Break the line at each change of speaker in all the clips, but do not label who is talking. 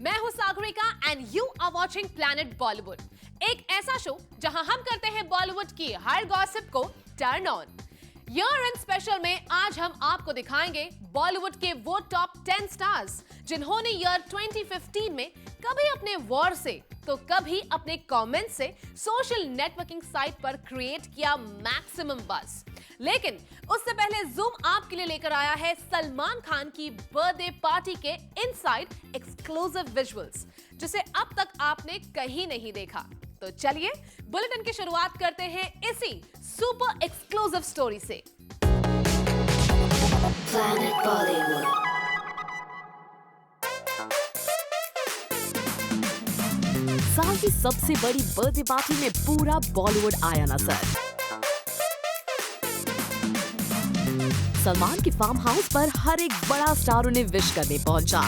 मैं हूं Sagarika and you are watching planet Bollywood, एक ऐसा शो जहां हम करते हैं बॉलीवुड की हर गॉसिप को turn on. Year end special में आज हम आपको दिखाएंगे बॉलीवुड के वो टॉप 10 स्टार्स जिन्होंने ईयर 2015 में कभी अपने वॉर से तो कभी अपने कमेंट से सोशल नेटवर्किंग साइट पर क्रिएट किया मैक्सिमम बज़। लेकिन उससे पहले जूम आपके लिए लेकर आया है सलमान खान की बर्थडे पार्टी के इनसाइड एक्सक्लूसिव विजुअल्स, जिसे अब तक आपने कहीं नहीं देखा। तो चलिए बुलेटिन की शुरुआत करते हैं इसी सुपर एक्सक्लूसिव स्टोरी से।
Planet Bollywood.
साल की सबसे बड़ी बर्थडे पार्टी में पूरा बॉलीवुड आया नजर। सलमान के फार्म हाउस पर हर एक बड़ा स्टार उन्हें विश करने पहुंचा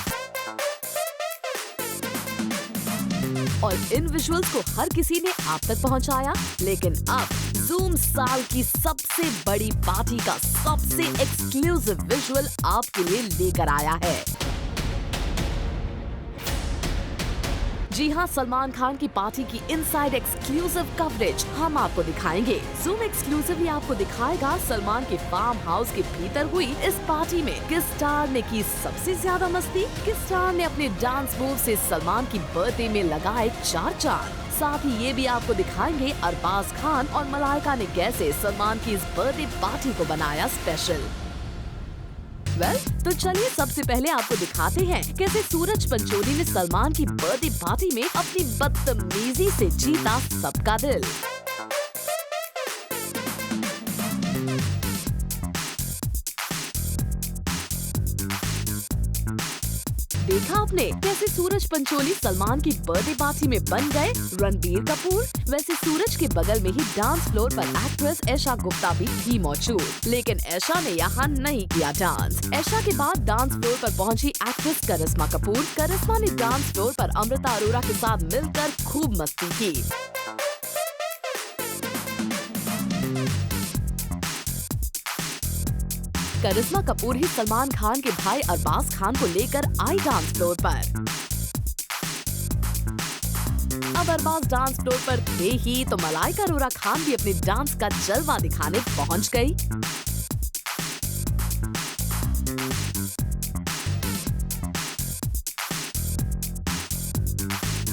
और इन विजुअल्स को हर किसी ने आप तक पहुंचाया। लेकिन अब जूम साल की सबसे बड़ी पार्टी का सबसे एक्सक्लूसिव विजुअल आपके लिए लेकर आया है। जी हां, सलमान खान की पार्टी की इनसाइड एक्सक्लूसिव कवरेज हम आपको दिखाएंगे। जूम एक्सक्लूसिवली आपको दिखाएगा सलमान के फार्म हाउस के भीतर हुई इस पार्टी में किस स्टार ने की सबसे ज्यादा मस्ती, किस स्टार ने अपने डांस मूव से सलमान की बर्थडे में लगाए 4 चांद। साथ ही ये भी आपको दिखाएंगे अरबाज खान और मलाइका ने कैसे सलमान की इस बर्थडे पार्टी को बनाया स्पेशल। तो चलिए सबसे पहले आपको दिखाते हैं कैसे सूरज पंचोली ने सलमान की बर्थडे पार्टी में अपनी बदतमीजी से जीता सबका दिल। देखा आपने कैसे सूरज पंचोली सलमान की बर्थडे पार्टी में बन गए रणबीर कपूर। वैसे सूरज के बगल में ही डांस फ्लोर पर एक्ट्रेस ऐशा गुप्ता भी थी मौजूद, लेकिन ऐशा ने यहाँ नहीं किया डांस। ऐशा के बाद डांस फ्लोर पर पहुंची एक्ट्रेस करिश्मा कपूर। करिश्मा ने डांस फ्लोर पर अमृता अरोरा के साथ मिलकर खूब मस्ती की। करिश्मा कपूर ही सलमान खान के भाई अरबाज खान को लेकर आई डांस फ्लोर पर। अब अरबाज डांस फ्लोर पर थे ही तो मलाइका अरोरा खान भी अपने डांस का जलवा दिखाने पहुंच गई।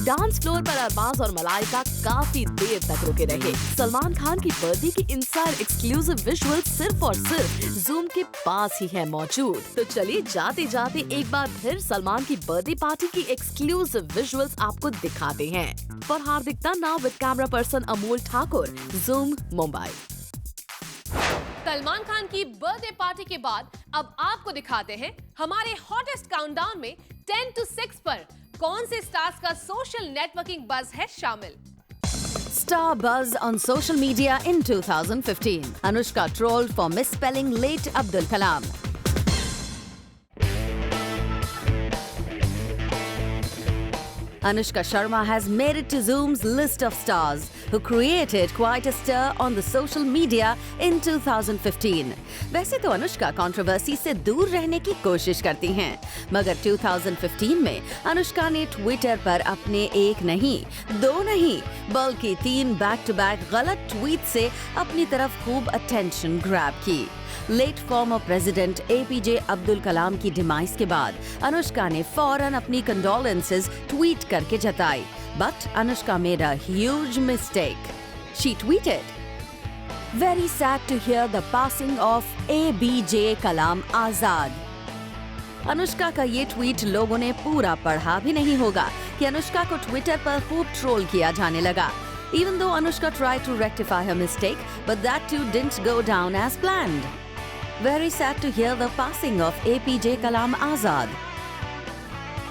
डांस फ्लोर पर अरबाज और मलाइका काफी देर तक रुके रहे। सलमान खान की बर्थडे की इनसाइड एक्सक्लूसिव विजुअल सिर्फ और सिर्फ जूम के पास ही है मौजूद। तो चलिए जाते जाते एक बार फिर सलमान की बर्थडे पार्टी की एक्सक्लूसिव विजुअल्स आपको दिखाते हैं। फॉर हार्दिकता now with camera person Amol Thakur, Zoom Mumbai.
Salman Khan की बर्थडे पार्टी के बाद अब आपको दिखाते हैं हमारे हॉटेस्ट काउंटडाउन में 10 to 6 पर कौन से स्टार्स का सोशल नेटवर्किंग बज़ है शामिल।
Star buzz on social media in 2015. Anushka trolled for misspelling late Abdul Kalam. Anushka Sharma has made it to Zoom's list of stars who created quite a stir on the social media in 2015. वैसे तो Anushka controversy से दूर रहने की कोशिश करती हैं, मगर 2015 में अनुष्का ने ट्विटर पर अपने एक नहीं, 2 नहीं, बल्कि 3 बैक टू बैक गलत ट्वीट से अपनी तरफ खूब अटेंशन ग्रैब की। Late former president APJ Abdul Kalam की डिमाइस के बाद अनुष्का ने फौरन अपनी कंडोलेंसेस ट्वीट करके जताई, but Anushka made a huge mistake. She tweeted, Very sad to hear the passing of ABJ Kalam Azad. Anushka का ये ट्वीट लोगों ने पूरा पढ़ा भी नहीं होगा कि अनुष्का को ट्विटर पर खूब ट्रोल किया जाने लगा। Even though Anushka tried to rectify her mistake, but that too didn't go down as planned. Very sad to hear the passing of APJ Kalam Azad.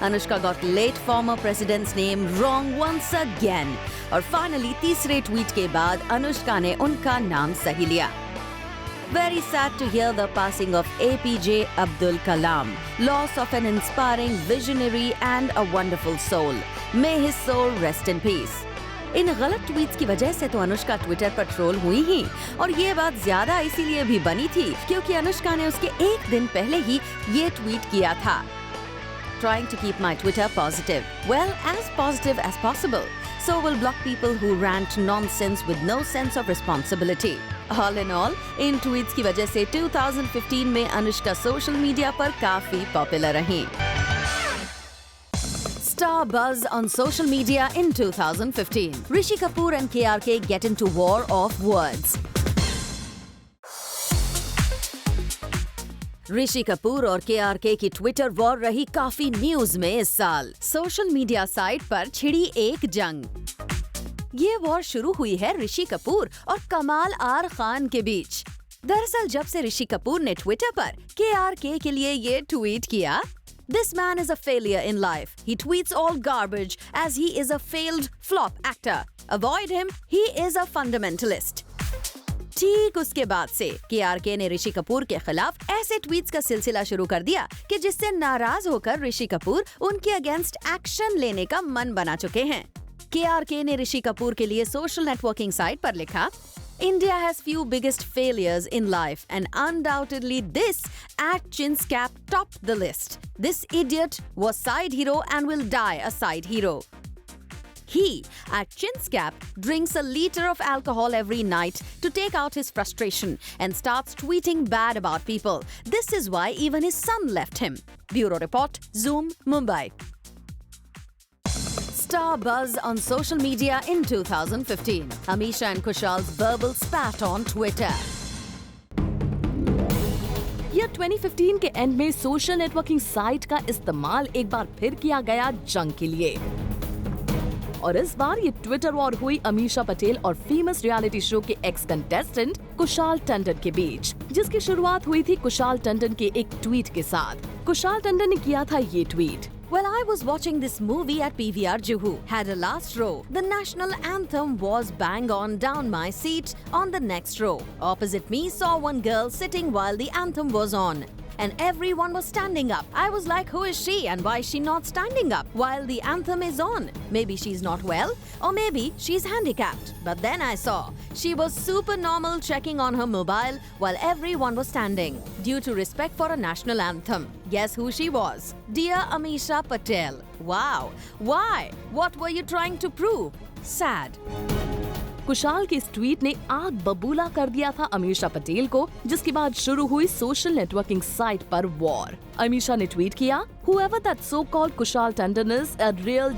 Anushka got late former president's name wrong once again. और finally तीसरे tweet के बाद अनुष्का ने उनका नाम सही लिया। Very sad to hear the passing of APJ Abdul Kalam, loss of an inspiring visionary and a wonderful soul. May his soul rest in peace. इन गलत ट्वीट्स की वजह से तो अनुष्का ट्विटर पर ट्रोल हुई ही, और ये बात ज्यादा इसीलिए भी बनी थी क्योंकि अनुष्का ने उसके एक दिन पहले ही ये ट्वीट किया था। trying to keep my Twitter positive. Well, as positive as possible. So will block people who rant nonsense with no sense of responsibility. All in all, in tweets की वजह से 2015 में अनुष्का सोशल मीडिया पर काफी popular रही. Star buzz on social media in 2015. Rishi Kapoor and KRK get into war of words. Rishi Kapoor और KRK की Twitter war रही काफी न्यूज में इस साल. सोशल मीडिया साइट पर छिड़ी एक जंग. ये वॉर शुरू हुई है ऋषि कपूर और कमाल आर खान के बीच. दरअसल जब से ऋषि कपूर ने ट्विटर पर KRK के लिए ये ट्वीट किया, This man is a failure in life. He tweets all garbage as he is a failed flop actor. Avoid him. He is a fundamentalist. ठीक उसके बाद से KRK ने ऋषि कपूर के खिलाफ ऐसे ट्वीट्स का सिलसिला शुरू कर दिया कि जिससे नाराज होकर ऋषि कपूर उनके अगेंस्ट एक्शन लेने का मन बना चुके हैं. KRK ने ऋषि कपूर के लिए सोशल नेटवर्किंग साइट पर लिखा, India has few biggest failures in life and undoubtedly this @chinscap topped the list. This idiot was side hero and will die a side hero. He, @chinscap, drinks a liter of alcohol every night to take out his frustration and starts tweeting bad about people. This is why even his son left him. Bureau Report, Zoom, Mumbai. Star buzz on social media in 2015. Amisha and Kushal's verbal spat on Twitter.
यह 2015 के and में social networking site का इस्तेमाल एक बार फिर किया गया जंग के लिए. और इस बार ये ट्विटर वॉर हुई अमीषा पटेल और फेमस रियलिटी शो के एक्स कंटेस्टेंट कुशाल टंडन के बीच, जिसकी शुरुआत हुई थी कुशाल टंडन के एक ट्वीट के साथ. कुशाल टंडन ने किया था ये tweet.
Well, I was watching this movie at PVR Juhu. Had a last row. The national anthem was bang on down my seat on the next row. Opposite me saw one girl sitting while the anthem was on. And everyone was standing up. I was like, who is she and why is she not standing up while the anthem is on? Maybe she's not well or maybe she's handicapped. But then I saw she was super normal checking on her mobile while everyone was standing due to respect for a national anthem. Guess who she was? Dear Amisha Patel. Wow. Why? What were you trying to prove? Sad.
Kushal के इस tweet ने आग बबूला कर दिया था अमीषा पटेल को, जिसके बाद शुरू हुई सोशल नेटवर्किंग साइट पर वॉर. अमीषा ने ट्वीट किया, Whoever that so-called Kushal Tandon is a real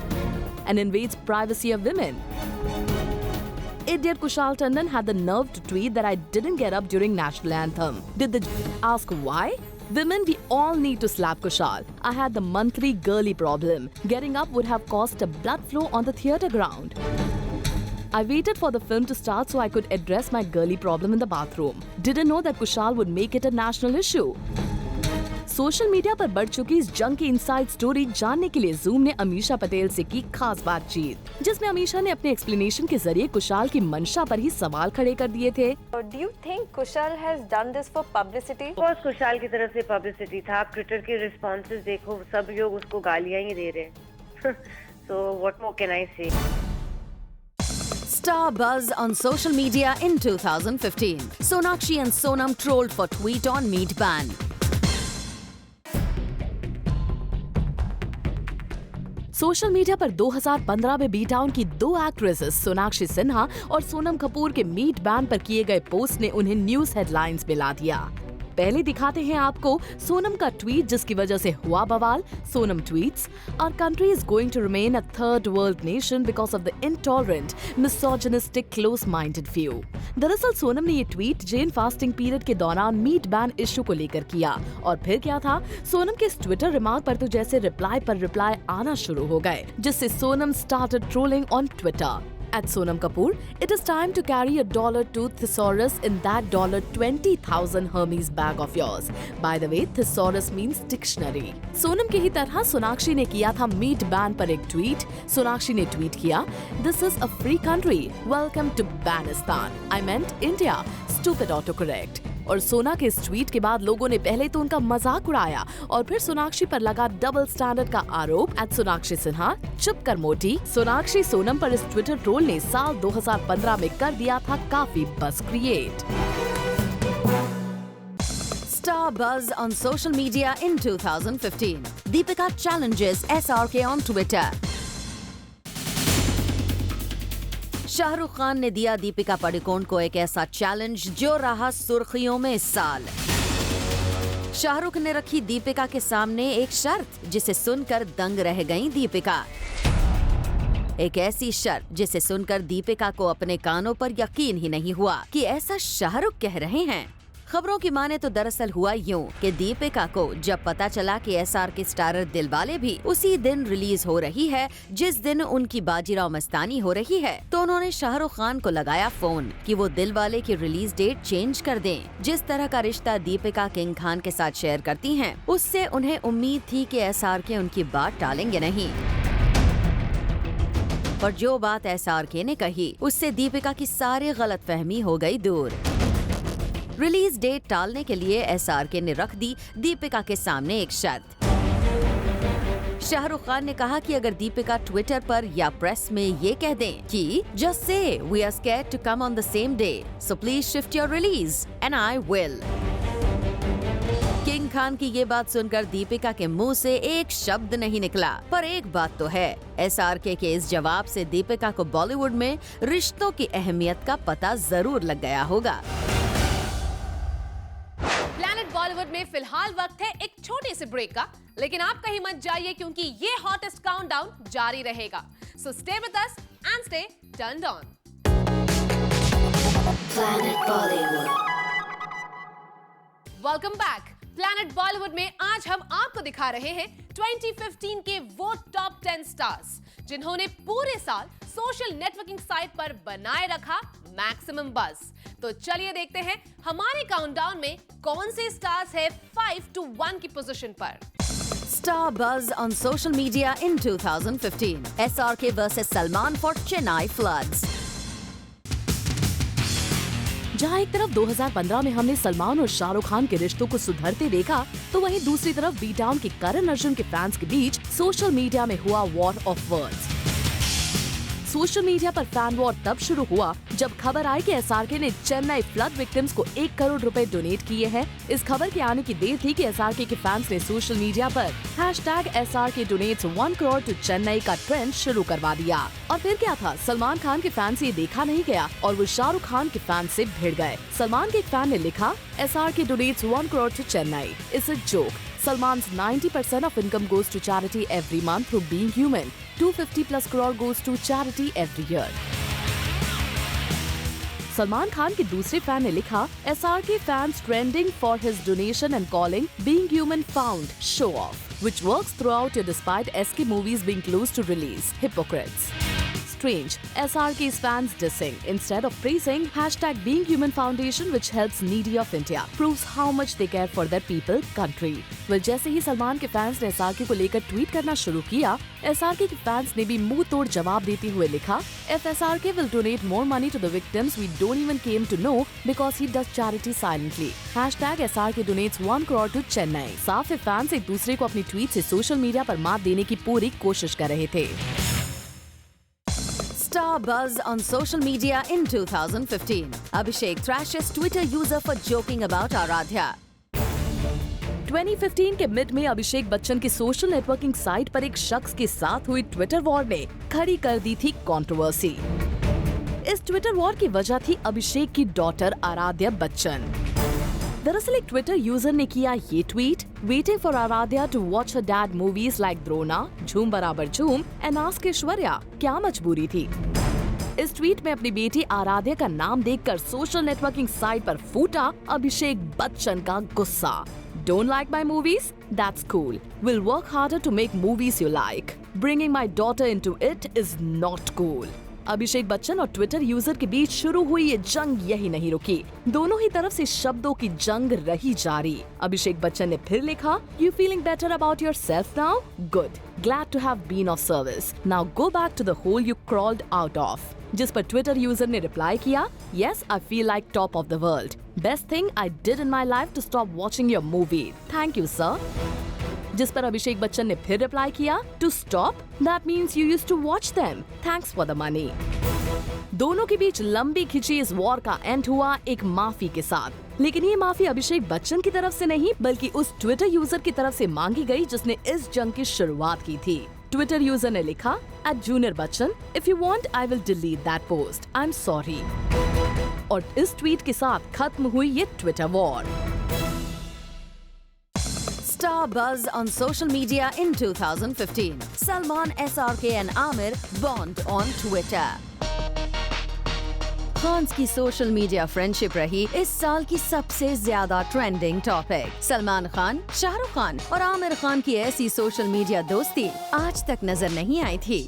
and invades privacy of women. Idiot Kushal Tandon had the nerve to tweet that I didn't get up during national anthem. Did the ask why? Women, we all need to slap Kushal. I had the monthly girly problem. Getting up would have caused a blood flow on the theatre ground. I waited for the film to start so I could address my girly problem in the bathroom. Didn't know that Kushal would make it a national issue. Social media पर बढ़ चुकी इस जंग की inside story जानने के लिए zoom ने अमीषा पटेल से की खास बातचीत, जिसमें अमीषा ने अपने एक्सप्लेनेशन के जरिए कुशाल की मंशा पर ही सवाल खड़े कर दिए थे.
Do you think Kushal has done this for publicity?
Of Kushal की तरफ से पब्लिसिटी था. आप ट्विटर के रिस्पॉन्सेज देखो, सब लोग उसको गालियां ही दे रहे हैं. So what more can I say?
Star buzz on social media in 2015. Sonakshi and Sonam trolled for tweet on meat ban.
Social media पर 2015 में बी टाउन की दो एक्ट्रेसेस सोनाक्षी सिन्हा और सोनम कपूर के मीट बैन पर किए गए पोस्ट ने उन्हें न्यूज हेडलाइंस में ला दिया. पहले दिखाते हैं आपको सोनम का ट्वीट, जिसकी वजह से हुआ बवाल. Sonam tweets, Our country is going to remain a third world nation because of the intolerant, misogynistic, close-minded few. दरअसल सोनम ने ये ट्वीट जैन फास्टिंग पीरियड के दौरान मीट बैन इश्यू को लेकर किया. और फिर क्या था, सोनम के इस ट्विटर रिमार्क पर तो जैसे रिप्लाई पर रिप्लाई आना शुरू हो गए, जिससे Sonam started trolling on Twitter. At Sonam Kapoor, it is time to carry a $2 thesaurus in that $20,000 Hermes bag of yours. By the way, thesaurus means dictionary. Sonam की ही तरह सोनाक्षी ने किया था मीट बैन पर एक ट्वीट. सोनाक्षी ने ट्वीट किया, This is a free country. Welcome to Banistan. I meant India. Stupid autocorrect. और सोना के इस ट्वीट के बाद लोगों ने पहले तो उनका मजाक उड़ाया और फिर सोनाक्षी पर लगा डबल स्टैंडर्ड का आरोप. एट सोनाक्षी सिन्हा, चुप कर मोटी. सोनाक्षी सोनम पर इस ट्विटर ट्रोल ने साल 2015 में कर दिया था काफी बस create.
Star Star buzz on social media in 2015. Deepika challenges SRK on Twitter. Shahrukh Khan ने दिया दीपिका पादुकोण को एक ऐसा चैलेंज जो रहा सुर्खियों में इस साल। शाहरुख ने रखी दीपिका के सामने एक शर्त जिसे सुनकर दंग रह गईं दीपिका। एक ऐसी शर्त जिसे सुनकर दीपिका को अपने कानों पर यकीन ही नहीं हुआ कि ऐसा शाहरुख कह रहे हैं। खबरों की माने तो दरअसल हुआ यूं कि दीपिका को जब पता चला कि SRK स्टारर दिलवाले भी उसी दिन रिलीज हो रही है जिस दिन उनकी बाजीराव मस्तानी हो रही है, तो उन्होंने शाहरुख खान को लगाया फोन कि वो दिलवाले की रिलीज डेट चेंज कर दें। जिस तरह का रिश्ता दीपिका किंग खान के साथ शेयर करती हैं, उससे उन्हें उम्मीद थी कि SRK उनकी बात टालेंगे नहीं। पर जो बात SRK ने कही उससे दीपिका की सारी गलतफहमी हो गई दूर। रिलीज डेट टालने के लिए SRK ने रख दी दीपिका के सामने एक शर्त। शाहरुख खान ने कहा कि अगर दीपिका ट्विटर पर या प्रेस में ये कह दें कि just say we are scared to come on the same day, so please shift your release and I will. King Khan की ये बात सुनकर दीपिका के मुंह से एक शब्द नहीं निकला। पर एक बात तो है, SRK के इस जवाब से दीपिका को बॉलीवुड में रिश्तों की अहमियत का पता जरूर लग गया होगा।
बॉलीवुड में फिलहाल वक्त है एक छोटे से ब्रेक का, लेकिन आप कहीं मत जाइए क्योंकि ये हॉटेस्ट काउंटडाउन जारी रहेगा। So stay with us and stay turned on. Welcome back. Planet Bollywood में आज हम आपको दिखा रहे हैं 2015 के वो टॉप 10 स्टार्स जिन्होंने पूरे साल सोशल नेटवर्किंग साइट पर बनाए रखा मैक्सिमम बज़। तो चलिए देखते हैं हमारे काउंटडाउन में कौन से स्टार्स है 5 to 1 की पोजीशन पर।
Star buzz on social media in 2015. SRK versus Salman for Chennai floods.
जहां एक तरफ 2015 में हमने सलमान और शाहरुख खान के रिश्तों को सुधरते देखा, तो वहीं दूसरी तरफ बी टाउन के करण अर्जुन के फैंस के बीच सोशल मीडिया में हुआ war of words. Social media पर फैन वॉर तब शुरू हुआ जब खबर आई कि SRK ने चेन्नई फ्लड विक्टिम्स को 1 करोड़ रुपए डोनेट किए हैं। इस खबर के आने की देर थी कि SRK के फैंस ने सोशल मीडिया पर #SRK donates 1 crore to Chennai का ट्रेंड शुरू करवा दिया। और फिर क्या था, सलमान खान के फैन से ये देखा नहीं गया और वो शाहरुख खान के फैन से भिड़ गए। सलमान के एक फैन ने लिखा, SRK donates 1 crore to Chennai. It's a joke. Salman's 90% of income goes to charity every month through Being Human. 250+ crore goes to charity every year. Salman Khan के दूसरे फैन ने लिखा, SRK fans trending for his donation and calling Being Human found show off, which works throughout your despite SK movies being close to release. Hypocrites. Strange. SRK's fans dissing instead of praising #Being Human Foundation, which helps needy of India, proves how much they care for their people, country. Well, जैसे ही सलमान के fans ने SRK को लेकर tweet करना शुरू किया, SRK के fans ने भी मुंह तोड़ जवाब देते हुए लिखा, If SRK will donate more money to the victims, we don't even came to know because he does charity silently. #SRK donates 1 crore to Chennai. साफ है, फैंस एक दूसरे को अपनी ट्वीट से सोशल मीडिया पर मात देने की पूरी कोशिश कर रहे थे।
Star buzz on social media in 2015. Abhishek thrashes Twitter user for joking about Aradhya.
2015 के मिड में अभिषेक बच्चन की सोशल नेटवर्किंग साइट पर एक शख्स के साथ हुई ट्विटर वॉर ने खड़ी कर दी थी कंट्रोवर्सी। इस ट्विटर वॉर की वजह थी अभिषेक की डॉटर आराध्या बच्चन। दरअसल एक ट्विटर यूजर ने किया ये tweet, waiting for Aaradhya to watch her dad movies like Drona, Jhoom Barabar झूम एंड आस्क ऐश्वर्या, क्या मजबूरी थी। इस ट्वीट में अपनी बेटी आराध्या का नाम देखकर सोशल नेटवर्किंग साइट पर फूटा अभिषेक बच्चन का गुस्सा। Don't like my movies? That's cool. We'll work harder to make movies you like. Bringing my daughter into it is not cool. Abhishek Bachchan और ट्विटर यूजर के बीच शुरू हुई ये जंग यही नहीं रुकी, दोनों ही तरफ से शब्दों की जंग रही जारी। अभिषेक बच्चन ने फिर लिखा, You feeling better about yourself now? Good. Glad to have been of service. Now go back to the hole you crawled out of. जिस पर ट्विटर यूजर ने रिप्लाई किया, Yes, I feel like top of the world. Best thing I did in my life to stop watching your movie. Thank you, sir. जिस पर अभिषेक बच्चन ने फिर reply किया, To stop? That means you used to watch them. Thanks for the money. दोनों के बीच लंबी खिंची इस वॉर का एंड हुआ एक माफी के साथ। लेकिन ये माफी अभिषेक बच्चन की तरफ से नहीं बल्कि उस ट्विटर यूजर की तरफ से मांगी गई जिसने इस जंग की शुरुआत की थी। ट्विटर यूजर ने लिखा @Junior Bachchan, if you want I will delete that post, I'm sorry। और इस ट्वीट के साथ खत्म हुई ये Twitter war.
Star buzz on social media in 2015. Salman, SRK and Amir bond on Twitter. Khans की सोशल मीडिया फ्रेंडशिप रही इस साल की सबसे ज्यादा ट्रेंडिंग टॉपिक। सलमान खान, शाहरुख खान और आमिर खान की ऐसी सोशल मीडिया दोस्ती आज तक नजर नहीं आई थी।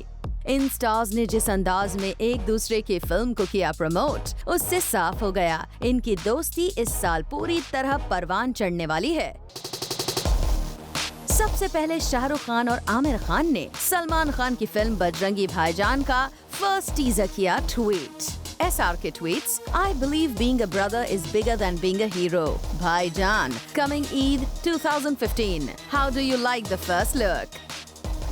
इन स्टार्स ने जिस अंदाज में एक दूसरे की फिल्म को किया प्रमोट, उससे साफ हो गया इनकी दोस्ती इस साल पूरी तरह परवान चढ़ने वाली है। सबसे पहले शाहरुख खान और आमिर खान ने सलमान खान की फिल्म बजरंगी भाईजान का फर्स्ट टीजर किया tweet. SRK tweets, I believe being a brother is bigger than being a hero. Bhaijan, coming Eid 2015. How do you like the first look?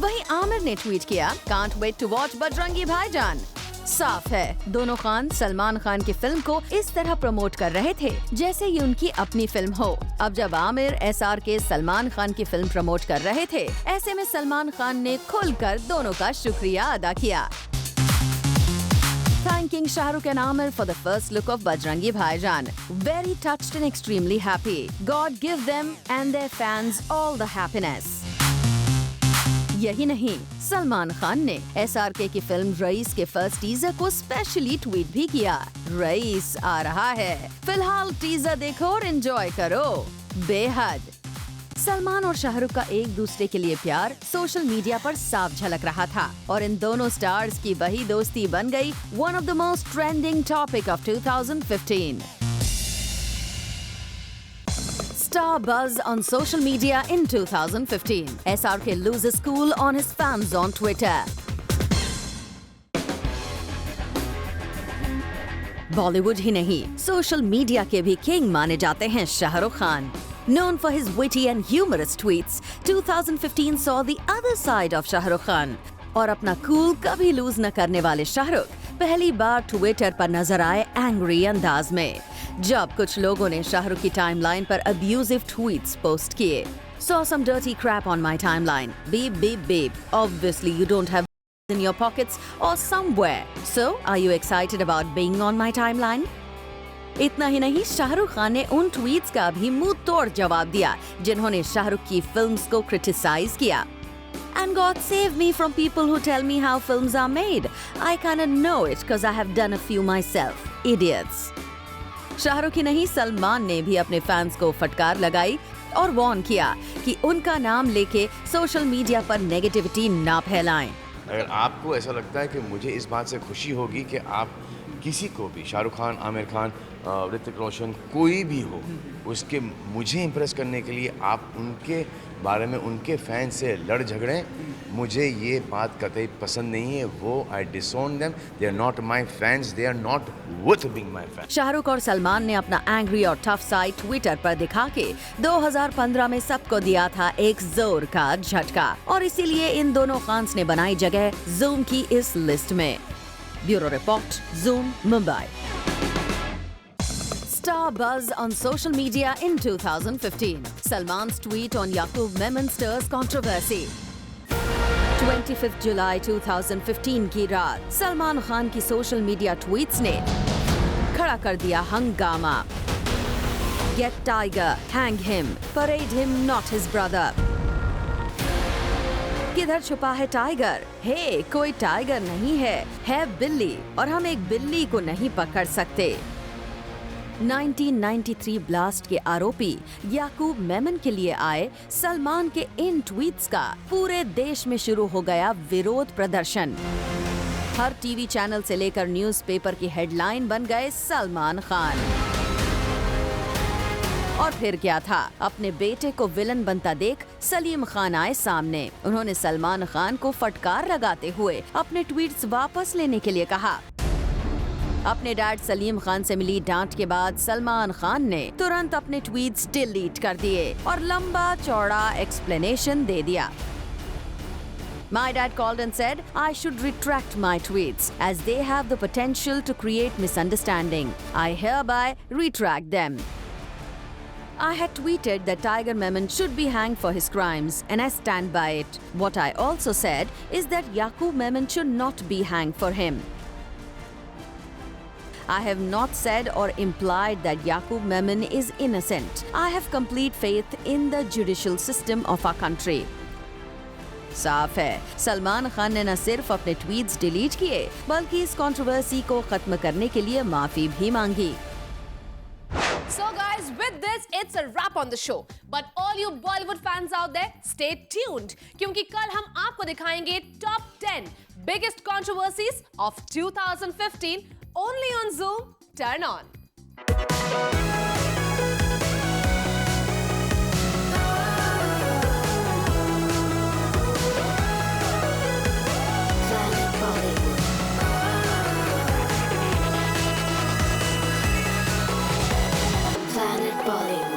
वहीं आमिर ने ट्वीट किया, Can't wait to watch Bajrangi भाईजान। साफ है दोनों खान सलमान खान की film को इस तरह प्रमोट कर रहे थे जैसे ये उनकी अपनी फिल्म हो। अब जब आमिर SRK सलमान खान की फिल्म प्रमोट कर रहे थे, ऐसे में सलमान खान ने खुलकर दोनों का शुक्रिया अदा किया। Thanking Shahrukh and Amir for the first look of Bajrangi Bhaijaan. Very touched and extremely happy. God give them and their fans all the happiness. यही नहीं, सलमान खान ने SRK की फिल्म रईस के फर्स्ट टीजर को स्पेशली ट्वीट भी किया। Rice आ रहा है, फिलहाल टीजर देखो और एंजॉय करो। बेहद सलमान और शाहरुख का एक दूसरे के लिए प्यार सोशल मीडिया पर साफ झलक रहा था और इन दोनों स्टार्स की वही दोस्ती बन गई one of the most trending topic of 2015। Star buzz on social media in 2015. SRK loses cool on his fans on Twitter. Bollywood ही नहीं, सोशल मीडिया के भी किंग माने जाते हैं Shahrukh Khan. Known for his witty and humorous tweets, 2015 saw the other side of Shahrukh Khan. और अपना cool कभी लूज न करने वाले शाहरुख पहली बार ट्विटर पर नजर आए एंग्री अंदाज में, जब कुछ लोगों ने शाहरुख की टाइमलाइन पर अब्यूजिव ट्वीट्स पोस्ट किए। Saw some dirty crap on my timeline. Beep beep beep. Obviously you don't have in your pockets or somewhere. So are you excited about being on my timeline? इतना ही नहीं, शाहरुख खान ने उन tweets का भी मुंह तोड़ जवाब दिया जिन्होंने शाहरुख की फिल्म्स को क्रिटिसाइज किया। And God save me from people who tell me how films are made. I kinda know it because I have done a few myself. Idiots. Shahrukh ही नहीं, सलमान ने भी अपने फैंस को फटकार लगाई और वार्न किया कि उनका नाम लेके सोशल मीडिया पर नेगेटिविटी ना फैलाएं।
अगर आपको ऐसा लगता है कि मुझे इस बात से खुशी होगी कि आप किसी को भी, शाहरुख खान, आमिर खान, ऋतिक रोशन, कोई भी हो, उसके मुझे इम्प्रेस करने के लिए आप उनके बारे में उनके फैन से लड़ झगड़ें, मुझे ये बात कतई पसंद नहीं है। वो I disown them, they are not my fans, they are not worth being my fan.
Shahrukh और सलमान ने अपना एंग्री और टफ साइड ट्विटर पर दिखा के 2015 में सबको दिया था एक जोर का झटका और इसीलिए इन दोनों खान्स ने बनाई जगह जूम की इस लिस्ट में। Bureau report, zoom, Mumbai. Star buzz on social media in 2015. Salman's tweet on Yaqub Memon stirs controversy. 25 जुलाई 2015 की रात सलमान खान की सोशल मीडिया ट्वीट्स ने खड़ा कर दिया हंगामा। Get Tiger, hang him, parade him, not his brother. किधर छुपा है टाइगर? हे, कोई टाइगर नहीं है बिल्ली और हम एक बिल्ली को नहीं पकड़ सकते। 1993 ब्लास्ट के आरोपी याकूब मेमन के लिए आए सलमान के इन ट्वीट्स का पूरे देश में शुरू हो गया विरोध प्रदर्शन। हर टीवी चैनल से लेकर न्यूज़पेपर की हेडलाइन बन गए सलमान खान। और फिर क्या था, अपने बेटे को विलन बनता देख सलीम खान आए सामने। उन्होंने सलमान खान को फटकार लगाते हुए अपने ट्वीट्स वापस लेने के लिए कहा। अपने डैड सलीम खान से मिली डांट के बाद सलमान खान ने तुरंत अपने ट्वीट्स डिलीट कर दिए और लंबा चौड़ा एक्सप्लेनेशन दे दिया। My dad called and said I should retract my tweets as they have the potential to create misunderstanding. I hereby retract them. I had tweeted that Tiger Memon should be hanged for his crimes, and I stand by it. What I also said is that Yaqub Memon should not be hanged for him. I have not said or implied that Yaqub Memon is innocent. I have complete faith in the judicial system of our country. साफ है, सलमान खान ने न सिर्फ अपने tweets delete किए, बल्कि इस controversy को खत्म करने के लिए माफी भी मांगी।
So guys, with this, it's a wrap on the show. But all you Bollywood fans out there, stay tuned. क्योंकि कल हम आपको दिखाएंगे top 10 biggest controversies of 2015 only on Zoom Turn On.
Planet Bollywood.